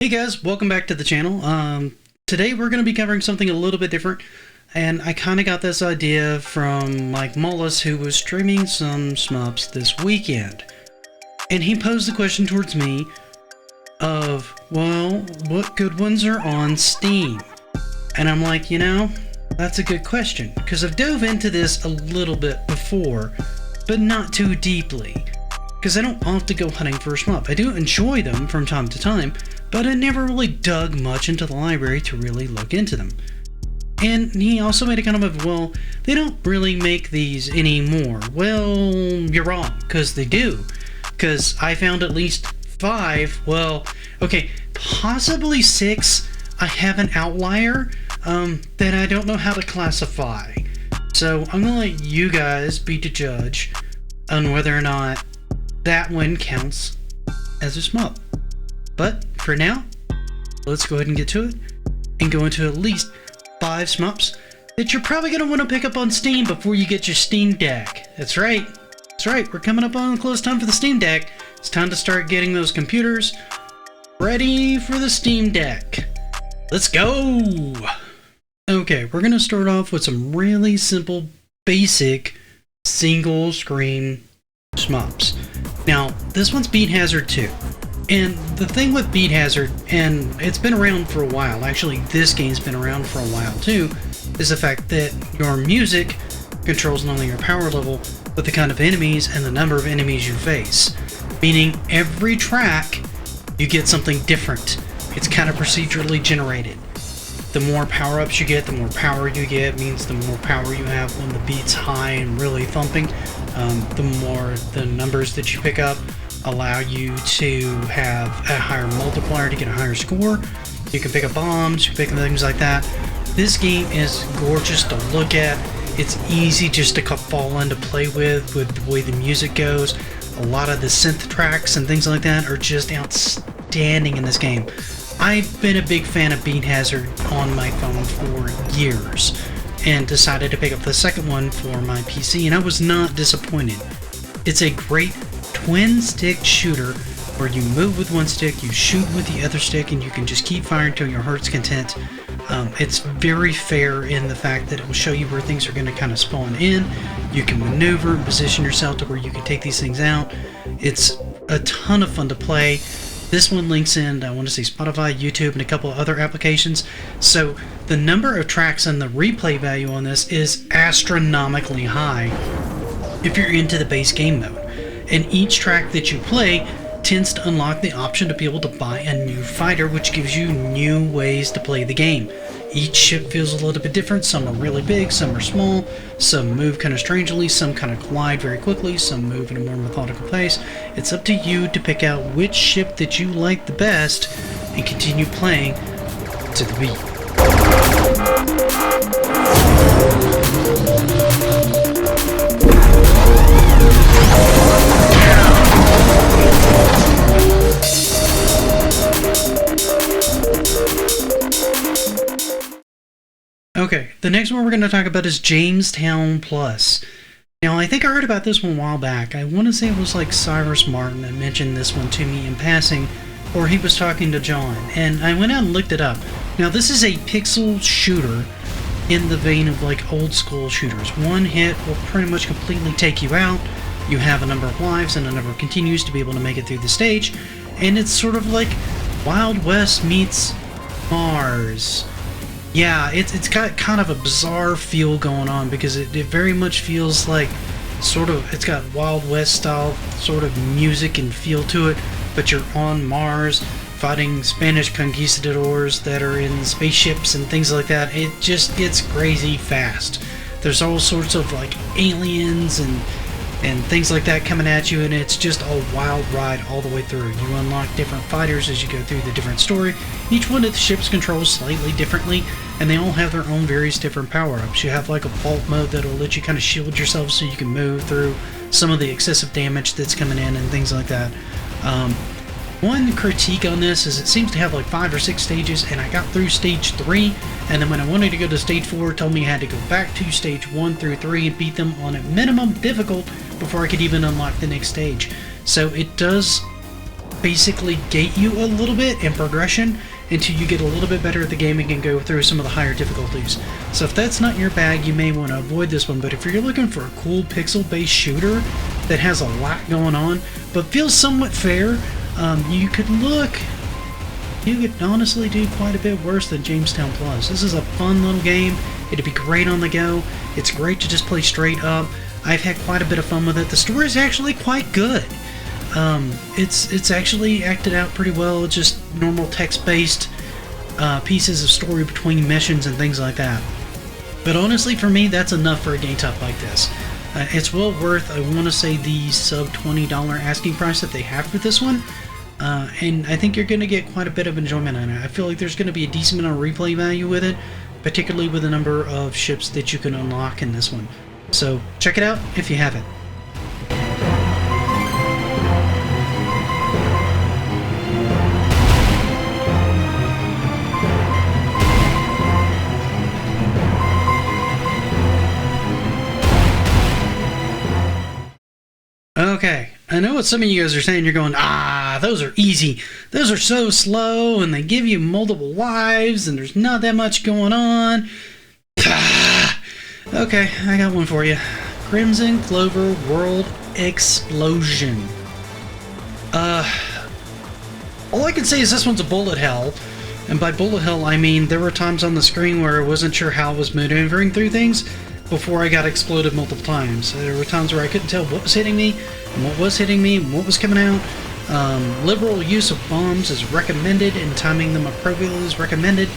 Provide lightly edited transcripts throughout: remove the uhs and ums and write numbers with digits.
Hey guys, welcome back to the channel. Today we're going to be covering something a little bit different, and I kind of got this idea from Mike Mullis, who was streaming some SCHMUPS this weekend. And he posed the question towards me of, well, what good ones are on Steam? And I'm like, that's a good question, because I've dove into this a little bit before, but not too deeply. Because I don't often go hunting for a shmup. I do enjoy them from time to time, but I never really dug much into the library to really look into them. And he also made a comment of, well, they don't really make these anymore. Well, you're wrong, because they do. Because I found at least 5, well, okay, possibly 6. I have an outlier that I don't know how to classify. So I'm going to let you guys be the judge on whether or not that one counts as a shmup. But for now, let's go ahead and get to it and go into at least 5 shmups that you're probably going to want to pick up on Steam before you get your Steam Deck. That's right. That's right. We're coming up on close time for the Steam Deck. It's time to start getting those computers ready for the Steam Deck. Let's go! Okay, we're going to start off with some really simple, basic, single screen shmups. Now, this one's Beat Hazard 2. And the thing with Beat Hazard, and it's been around for a while, actually this game's been around for a while too, is the fact that your music controls not only your power level, but the kind of enemies and the number of enemies you face. Meaning every track, you get something different. It's kind of procedurally generated. The more power-ups you get, the more power you get, means the more power you have when the beat's high and really thumping. The more the numbers that you pick up allow you to have a higher multiplier to get a higher score. You can pick up bombs, you can pick up things like that. This game is gorgeous to look at. It's easy just to fall into play with the way the music goes. A lot of the synth tracks and things like that are just outstanding in this game. I've been a big fan of Beat Hazard on my phone for years and decided to pick up the second one for my PC, and I was not disappointed. It's a great twin stick shooter where you move with one stick, you shoot with the other stick, and you can just keep firing till your heart's content. It's very fair in the fact that it will show you where things are going to kind of spawn in. You can maneuver and position yourself to where you can take these things out. It's a ton of fun to play. This one links in, I want to say, Spotify, YouTube, and a couple of other applications. So the number of tracks and the replay value on this is astronomically high if you're into the base game mode. And each track that you play tends to unlock the option to be able to buy a new fighter, which gives you new ways to play the game. Each ship feels a little bit different. Some are really big, some are small, some move kind of strangely, some kind of collide very quickly, some move at a more methodical pace. It's up to you to pick out which ship that you like the best and continue playing to the beat. Okay, the next one we're going to talk about is Jamestown Plus. Now, I think I heard about this one a while back. I want to say it was like Cyrus Martin that mentioned this one to me in passing, or he was talking to John, and I went out and looked it up. Now, this is a pixel shooter in the vein of like old school shooters. One hit will pretty much completely take you out. You have a number of lives and a number of continues to be able to make it through the stage, and it's sort of like Wild West meets Mars. Yeah, it's got kind of a bizarre feel going on because it very much feels like it's got Wild West style sort of music and feel to it, but you're on Mars fighting Spanish conquistadors that are in spaceships and things like that. It just gets crazy fast. There's all sorts of like aliens and things like that coming at you, and it's just a wild ride all the way through. You unlock different fighters as you go through the different story. Each one of the ships controls slightly differently, and they all have their own various different power-ups. You have like a vault mode that'll let you kind of shield yourself so you can move through some of the excessive damage that's coming in and things like that. One critique on this is it seems to have like 5 or 6 stages, and I got through stage 3, and then when I wanted to go to stage 4, it told me I had to go back to stage 1 through 3 and beat them on a minimum difficult before I could even unlock the next stage. So it does basically gate you a little bit in progression until you get a little bit better at the game and can go through some of the higher difficulties. So if that's not your bag, you may want to avoid this one, but if you're looking for a cool pixel-based shooter that has a lot going on, but feels somewhat fair, you could honestly do quite a bit worse than Jamestown Plus. This is a fun little game. It'd be great on the go. It's great to just play straight up. I've had quite a bit of fun with it. The story is actually quite good. It's actually acted out pretty well. Just normal text-based pieces of story between missions and things like that. But honestly, for me, that's enough for a game type like this. It's well worth, I want to say, the sub $20 asking price that they have for this one. And I think you're going to get quite a bit of enjoyment on it. I feel like there's going to be a decent amount of replay value with it, particularly with the number of ships that you can unlock in this one. So check it out if you haven't. Okay, I know what some of you guys are saying. You're going, those are easy. Those are so slow, and they give you multiple lives, and there's not that much going on. Okay, I got one for you. Crimson Clover World Explosion. All I can say is this one's a bullet hell. And by bullet hell, I mean there were times on the screen where I wasn't sure how I was maneuvering through things before I got exploded multiple times. There were times where I couldn't tell what was hitting me, and what was hitting me, and what was coming out. Liberal use of bombs is recommended, and timing them appropriately is recommended.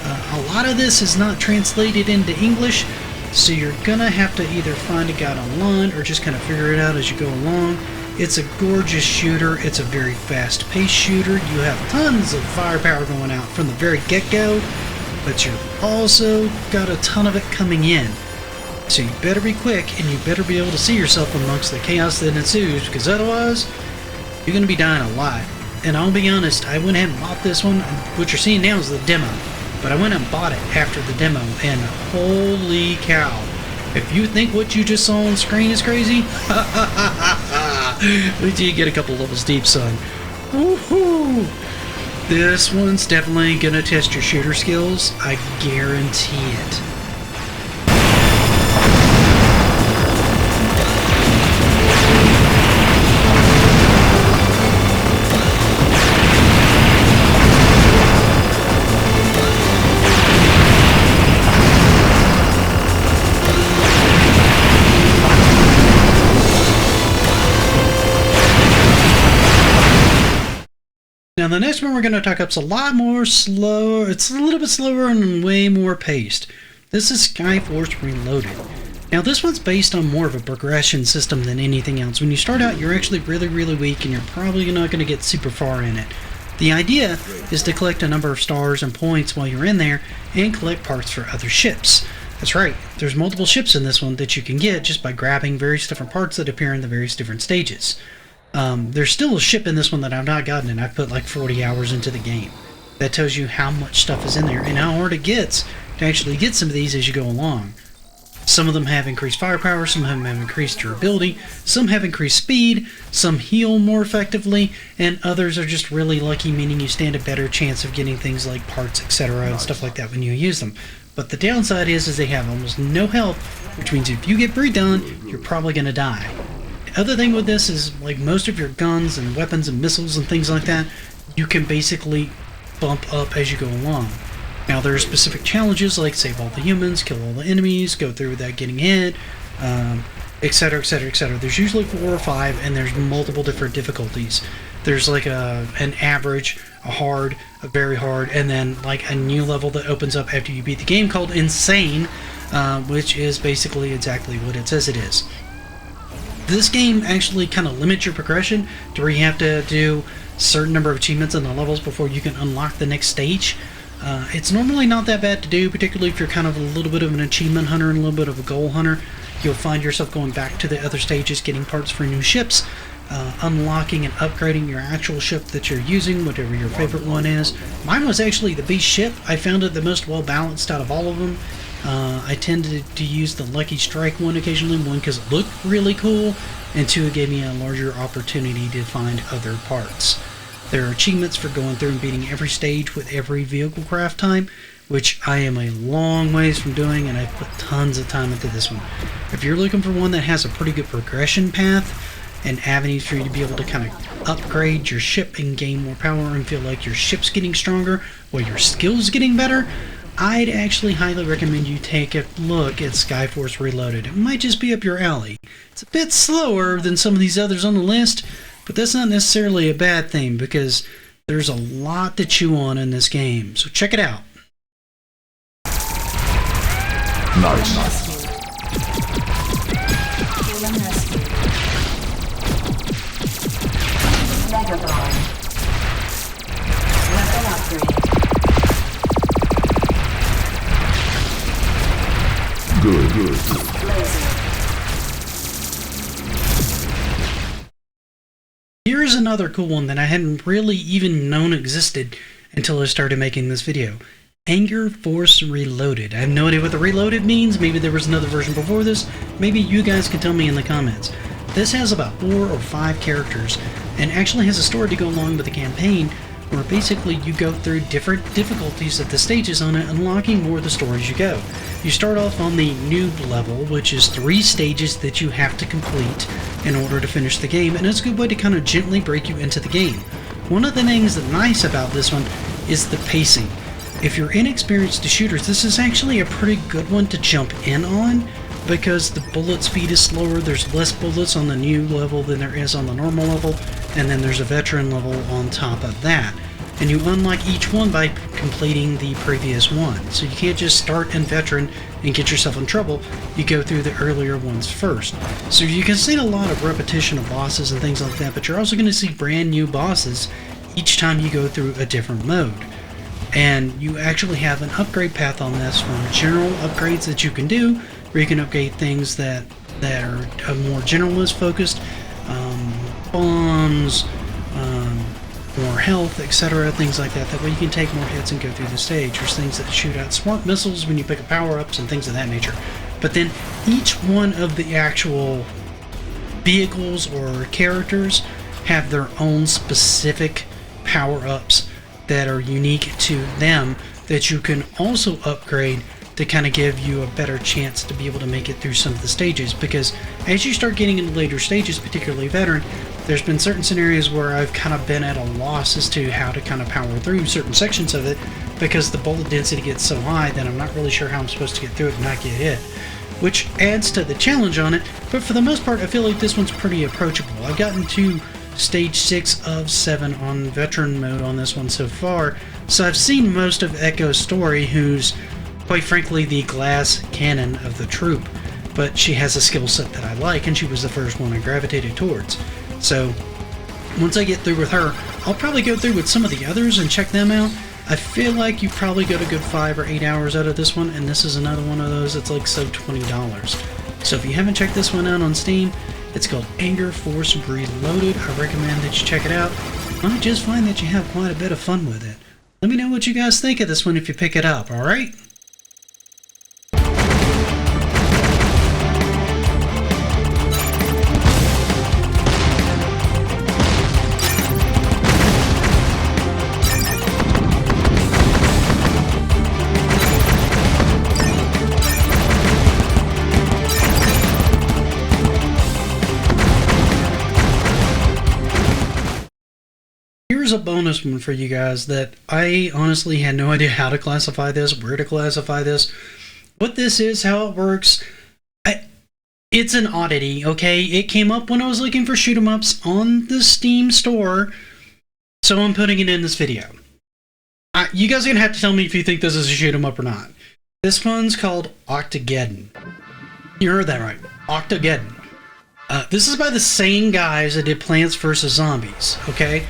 A lot of this is not translated into English, so you're gonna have to either find a guide online or just kind of figure it out as you go along. It's a gorgeous shooter. It's a very fast-paced shooter. You have tons of firepower going out from the very get-go, but you've also got a ton of it coming in. So you better be quick, and you better be able to see yourself amongst the chaos that ensues, because otherwise, you're going to be dying a lot. And I'll be honest, I went ahead and bought this one. What you're seeing now is the demo, but I went and bought it after the demo, and holy cow. If you think what you just saw on screen is crazy, wait till you get a couple levels deep, son. Woohoo! This one's definitely going to test your shooter skills. I guarantee it. Now the next one we're going to talk up's a lot more slower. It's a little bit slower and way more paced. This is Skyforce Reloaded. Now this one's based on more of a progression system than anything else. When you start out, you're actually really weak, and you're probably not going to get super far in it. The idea is to collect a number of stars and points while you're in there and collect parts for other ships. That's right, there's multiple ships in this one that you can get just by grabbing various different parts that appear in the various different stages. There's still a ship in this one that I've not gotten, and I've put like 40 hours into the game. That tells you how much stuff is in there and how hard it gets to actually get some of these as you go along. Some of them have increased firepower, some of them have increased durability, some have increased speed, some heal more effectively, and others are just really lucky, meaning you stand a better chance of getting things like parts, etc. and stuff like that when you use them. But the downside is they have almost no health, which means if you get breathed on, you're probably going to die. The other thing with this is, like most of your guns and weapons and missiles and things like that, you can basically bump up as you go along. Now there are specific challenges like save all the humans, kill all the enemies, go through without getting hit, etc, etc, etc. There's usually 4 or 5, and there's multiple different difficulties. There's like an average, a hard, a very hard, and then like a new level that opens up after you beat the game called Insane, which is basically exactly what it says it is. This game actually kind of limits your progression to where you have to do a certain number of achievements in the levels before you can unlock the next stage. It's normally not that bad to do, particularly if you're kind of a little bit of an achievement hunter and a little bit of a goal hunter. You'll find yourself going back to the other stages, getting parts for new ships, unlocking and upgrading your actual ship that you're using, whatever your favorite one is. Mine was actually the Beast ship. I found it the most well balanced out of all of them. I tended to use the Lucky Strike one occasionally, one because it looked really cool, and 2, it gave me a larger opportunity to find other parts. There are achievements for going through and beating every stage with every vehicle craft time, which I am a long ways from doing, and I've put tons of time into this one. If you're looking for one that has a pretty good progression path and avenues for you to be able to kind of upgrade your ship and gain more power and feel like your ship's getting stronger or your skills getting better, I'd actually highly recommend you take a look at Skyforce Reloaded. It might just be up your alley. It's a bit slower than some of these others on the list, but that's not necessarily a bad thing because there's a lot to chew on in this game. So check it out. Nice. Good. Here's another cool one that I hadn't really even known existed until I started making this video. Anger Force Reloaded. I have no idea what the Reloaded means. Maybe there was another version before this. Maybe you guys can tell me in the comments. This has about 4 or 5 characters and actually has a story to go along with the campaign where basically you go through different difficulties at the stages on it, unlocking more of the story as you go. You start off on the noob level, which is 3 stages that you have to complete in order to finish the game, and it's a good way to kind of gently break you into the game. One of the things that's nice about this one is the pacing. If you're inexperienced to shooters, this is actually a pretty good one to jump in on because the bullet speed is slower. There's less bullets on the new level than there is on the normal level, and then there's a veteran level on top of that. And you unlock each one by completing the previous one. So you can't just start in veteran and get yourself in trouble. You go through the earlier ones first. So you can see a lot of repetition of bosses and things like that, but you're also going to see brand new bosses each time you go through a different mode. And you actually have an upgrade path on this from general upgrades that you can do, where you can upgrade things that are more generalist focused, bombs, more health, etc., things like that. That way you can take more hits and go through the stage. There's things that shoot out smart missiles when you pick up power-ups and things of that nature. But then each one of the actual vehicles or characters have their own specific power-ups that are unique to them that you can also upgrade to kind of give you a better chance to be able to make it through some of the stages. Because as you start getting into later stages, particularly veteran, there's been certain scenarios where I've kind of been at a loss as to how to kind of power through certain sections of it because the bullet density gets so high that I'm not really sure how I'm supposed to get through it and not get hit, which adds to the challenge on it. But for the most part, I feel like this one's pretty approachable. I've gotten to stage 6 of 7 on veteran mode on this one so far, so I've seen most of Echo's story, who's quite frankly the glass cannon of the troop, but she has a skill set that I like, and she was the first one I gravitated towards. So once I get through with her, I'll probably go through with some of the others and check them out. I feel like you probably got a good 5 or 8 hours out of this one, and this is another one of those that's like so $20. So if you haven't checked this one out on Steam, it's called Anger Force Reloaded. I recommend that you check it out. You might just find that you have quite a bit of fun with it. Let me know what you guys think of this one if you pick it up, alright? Here's a bonus one for you guys that I honestly had no idea how to classify this, where to classify this, what this is, how it works. It's an oddity, okay? It came up when I was looking for SCHMUPS on the Steam store, so I'm putting it in this video. You guys are going to have to tell me if you think this is a shoot 'em up or not. This one's called Octogeddon. You heard that right. Octogeddon. This is by the same guys that did Plants vs. Zombies, okay?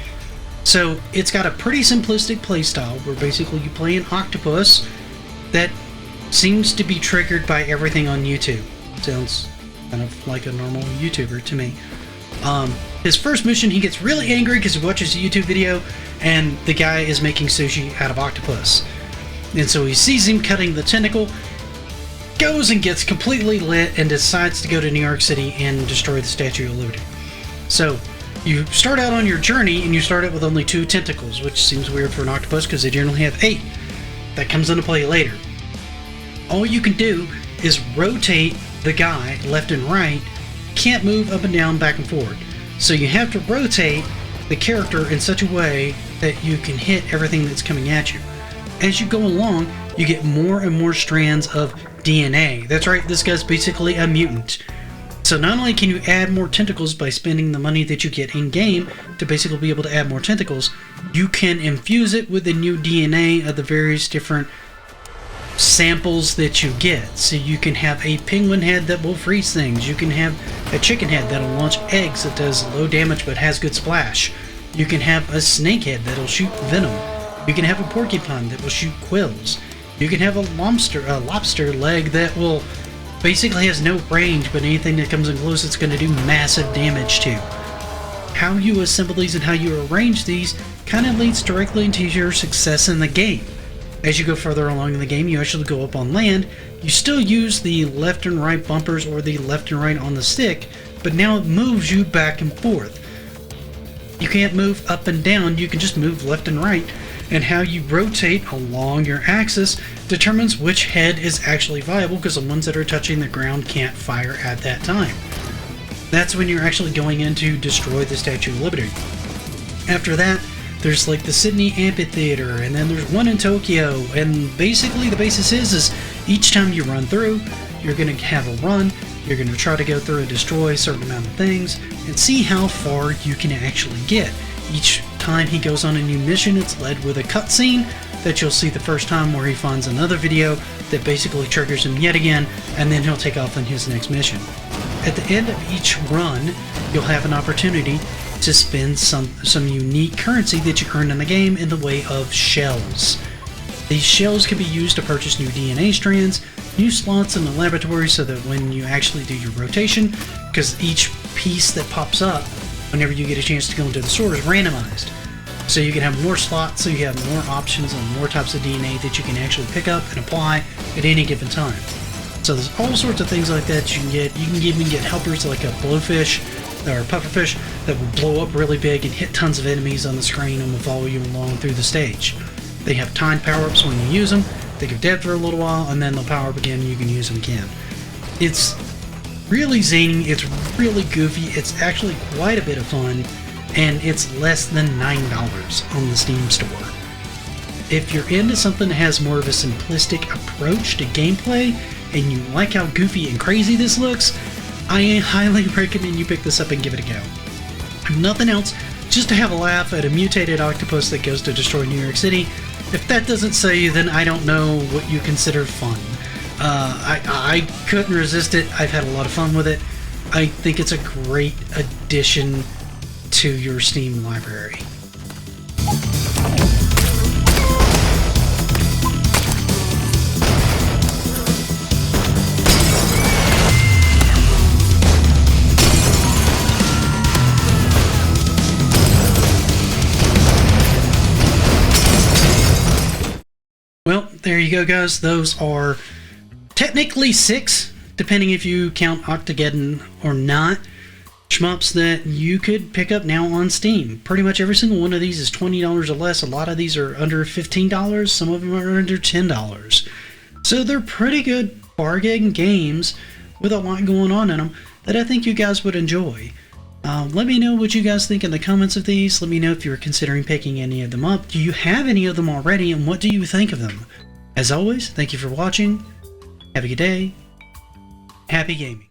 So it's got a pretty simplistic playstyle where basically you play an octopus that seems to be triggered by everything on YouTube. Sounds kind of like a normal YouTuber to me. His first mission, he gets really angry because he watches a YouTube video and the guy is making sushi out of octopus. And so he sees him cutting the tentacle, goes and gets completely lit and decides to go to New York City and destroy the Statue of Liberty. So You start out on your journey and you start it with only 2 tentacles, which seems weird for an octopus because they generally have 8. That comes into play later. All you can do is rotate the guy left and right, can't move up and down, back and forward. So you have to rotate the character in such a way that you can hit everything that's coming at you. As you go along, you get more and more strands of DNA. That's right, this guy's basically a mutant. So not only can you add more tentacles by spending the money that you get in-game to basically be able to add more tentacles, you can infuse it with the new DNA of the various different samples that you get. So you can have a penguin head that will freeze things. You can have a chicken head that'll launch eggs that does low damage but has good splash. You can have a snake head that'll shoot venom. You can have a porcupine that will shoot quills. You can have a lobster leg that will basically has no range, but anything that comes in close it's going to do massive damage to. How you assemble these and how you arrange these kind of leads directly into your success in the game. As you go further along in the game, you actually go up on land. You still use the left and right bumpers or the left and right on the stick, but now it moves you back and forth. You can't move up and down, you can just move left and right, and how you rotate along your axis determines which head is actually viable, because the ones that are touching the ground can't fire at that time. That's when you're actually going in to destroy the Statue of Liberty. After that, there's like the Sydney Amphitheater, and then there's one in Tokyo, and basically the basis is each time you run through, you're going to have a run, you're going to try to go through and destroy a certain amount of things, and see how far you can actually get. Each time he goes on a new mission, it's led with a cutscene that you'll see the first time, where he finds another video that basically triggers him yet again, and then he'll take off on his next mission. At the end of each run, you'll have an opportunity to spend some unique currency that you earn in the game in the way of shells. These shells can be used to purchase new DNA strands, new slots in the laboratory, so that when you actually do your rotation, because each piece that pops up whenever you get a chance to go into the store is randomized. So you can have more slots, so you have more options on more types of DNA that you can actually pick up and apply at any given time. So there's all sorts of things like that you can get. You can even get helpers like a blowfish or pufferfish that will blow up really big and hit tons of enemies on the screen and will follow you along through the stage. They have timed power-ups when you use them. They go dead for a little while, and then they'll power up again and you can use them again. It's really zany, it's really goofy, it's actually quite a bit of fun, and it's less than $9 on the Steam store. If you're into something that has more of a simplistic approach to gameplay, and you like how goofy and crazy this looks, I highly recommend you pick this up and give it a go. If nothing else, just to have a laugh at a mutated octopus that goes to destroy New York City. If that doesn't say you, then I don't know what you consider fun. I couldn't resist it. I've had a lot of fun with it. I think it's a great addition to your Steam library. Well, there you go, guys. Those are technically 6, depending if you count Octogeddon or not, shmups that you could pick up now on Steam. Pretty much every single one of these is $20 or less. A lot of these are under $15. Some of them are under $10. So they're pretty good bargain games with a lot going on in them that I think you guys would enjoy. Let me know what you guys think in the comments of these. Let me know if you're considering picking any of them up. Do you have any of them already, and what do you think of them? As always, thank you for watching. Have a good day. Happy gaming.